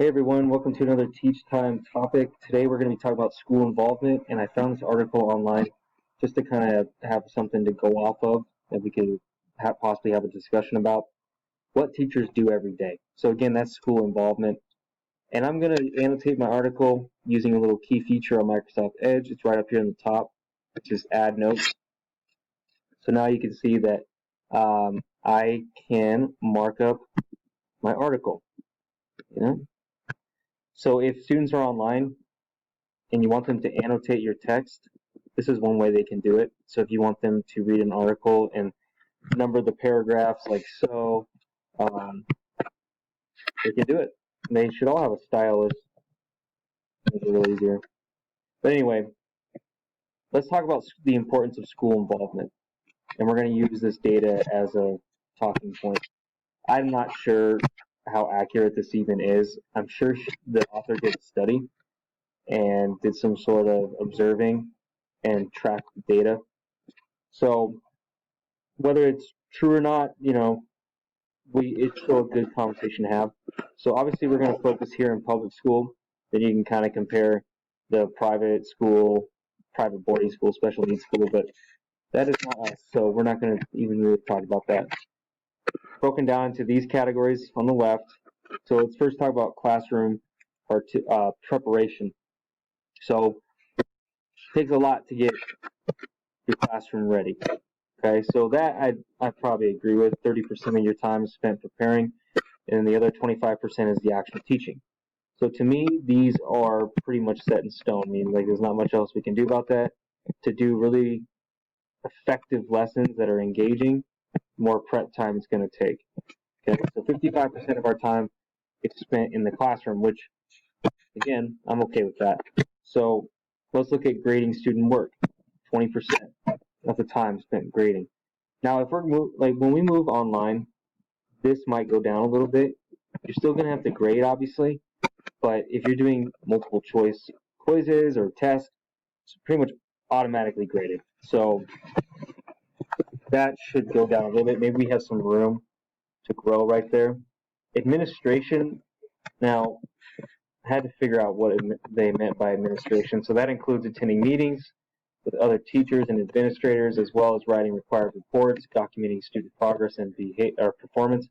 Hey everyone, welcome to another Teach Time topic. Today we're going to be talking about school involvement, and I found this article online just to kind of have something to go off of that we could possibly have a discussion about what teachers do every day. So again, that's school involvement. And I'm going to annotate my article using a little key feature on Microsoft Edge. It's right up here in the top, which is add notes. So now you can see that I can mark up my article. So if students are online and you want them to annotate your text, this is one way they can do it. So if you want them to read an article and number the paragraphs like so, they can do it. And they should all have a stylus. Make it a little easier. But anyway, let's talk about the importance of school involvement. And we're going to use this data as a talking point. I'm not sure how accurate this even is. I'm sure the author did a study and did some sort of observing and tracked the data. So whether it's true or not, it's still a good conversation to have. So obviously we're going to focus here in public school. Then you can kind of compare the private school, private boarding school, special needs school, but that is not us. So we're not going to even really talk about that. Broken down into these categories on the left. So let's first talk about classroom preparation. So it takes a lot to get your classroom ready. Okay, so that I probably agree with. 30% of your time is spent preparing, and the other 25% is the actual teaching. So to me, these are pretty much set in stone. I mean, like there's not much else we can do about that. To do really effective lessons that are engaging, more prep time it's going to take. Okay, so 55% of our time is spent in the classroom, which, again, I'm okay with that. So let's look at grading student work. 20% of the time spent grading. Now, if we're when we move online, this might go down a little bit. You're still going to have to grade, obviously, but if you're doing multiple choice quizzes or tests, it's pretty much automatically graded. So that should go down a little bit. Maybe we have some room to grow right there. Administration, now, I had to figure out what they meant by administration. So that includes attending meetings with other teachers and administrators, as well as writing required reports, documenting student progress and performance.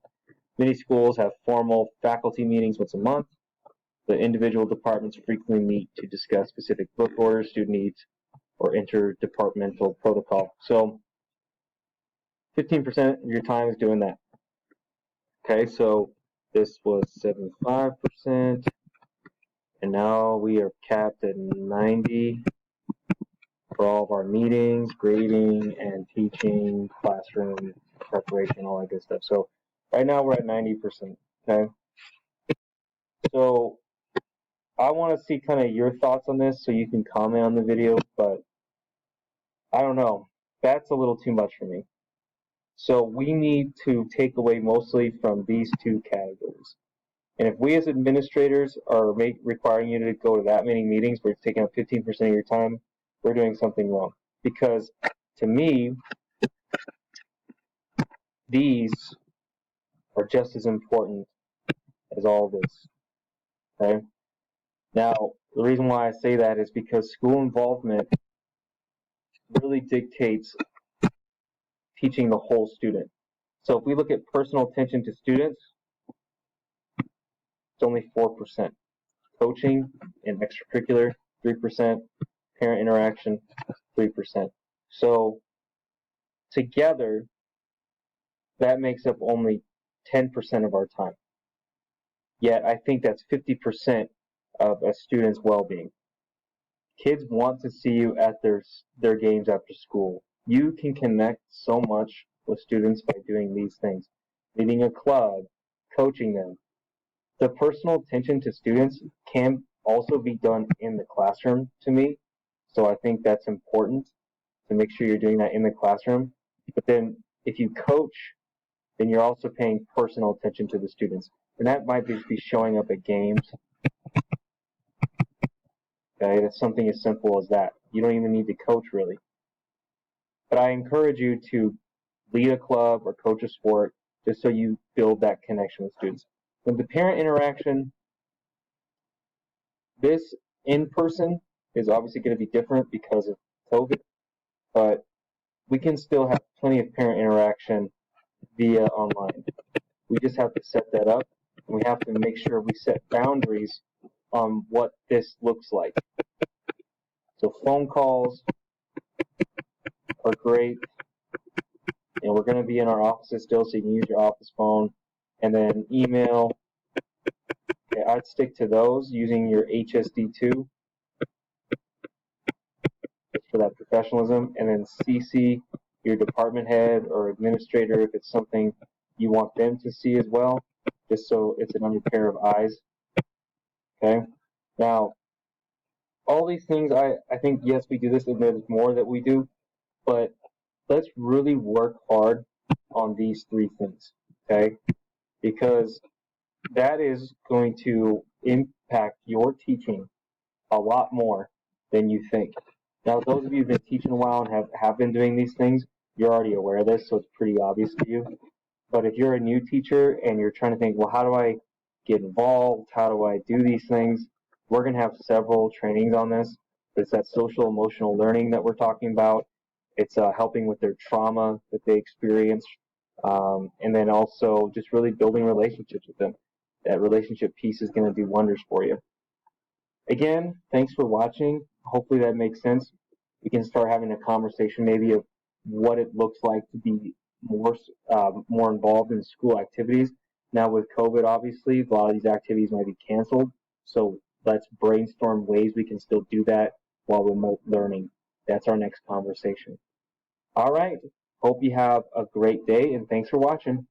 Many schools have formal faculty meetings once a month. The individual departments frequently meet to discuss specific book orders, student needs, or interdepartmental protocol. So 15% of your time is doing that. Okay, so this was 75%, and now we are capped at 90 for all of our meetings, grading, and teaching, classroom preparation, all that good stuff. So right now we're at 90%, okay? So I want to see kind of your thoughts on this so you can comment on the video, but I don't know. That's a little too much for me. So we need to take away mostly from these two categories. And if we as administrators are requiring you to go to that many meetings where you're taking up 15% of your time, we're doing something wrong. Because to me, these are just as important as all this. Okay? Now, the reason why I say that is because school involvement really dictates teaching the whole student. So if we look at personal attention to students, it's only 4%. Coaching and extracurricular, 3%. Parent interaction, 3%. So together, that makes up only 10% of our time. Yet I think that's 50% of a student's well-being. Kids want to see you at their games after school. You can connect so much with students by doing these things. Leading a club, coaching them. The personal attention to students can also be done in the classroom to me. So I think that's important to make sure you're doing that in the classroom. But then if you coach, then you're also paying personal attention to the students. And that might just be showing up at games. Okay, that's something as simple as that. You don't even need to coach really. But I encourage you to lead a club or coach a sport just so you build that connection with students. With the parent interaction, This in person is obviously going to be different because of COVID, but we can still have plenty of parent interaction via online. We just have to set that up, and we have to make sure we set boundaries on what this looks like. So phone calls are great, and we're going to be in our offices still, so you can use your office phone. And then email, okay, I'd stick to those using your HSD2 for that professionalism, and then CC your department head or administrator if it's something you want them to see as well, just so it's another pair of eyes. Okay. Now, all these things, I think, yes, we do this, and there's more that we do, but let's really work hard on these three things, okay? Because that is going to impact your teaching a lot more than you think. Now, those of you who've been teaching a while and have been doing these things, you're already aware of this, so it's pretty obvious to you. But if you're a new teacher and you're trying to think, well, how do I get involved? How do I do these things? We're going to have several trainings on this. It's that social emotional learning that we're talking about. It's helping with their trauma that they experience. And then also just really building relationships with them. That relationship piece is going to do wonders for you. Again, thanks for watching. Hopefully that makes sense. We can start having a conversation maybe of what it looks like to be more involved in school activities. Now with COVID, obviously, a lot of these activities might be canceled. So let's brainstorm ways we can still do that while remote learning. That's our next conversation. All right. Hope you have a great day, and thanks for watching.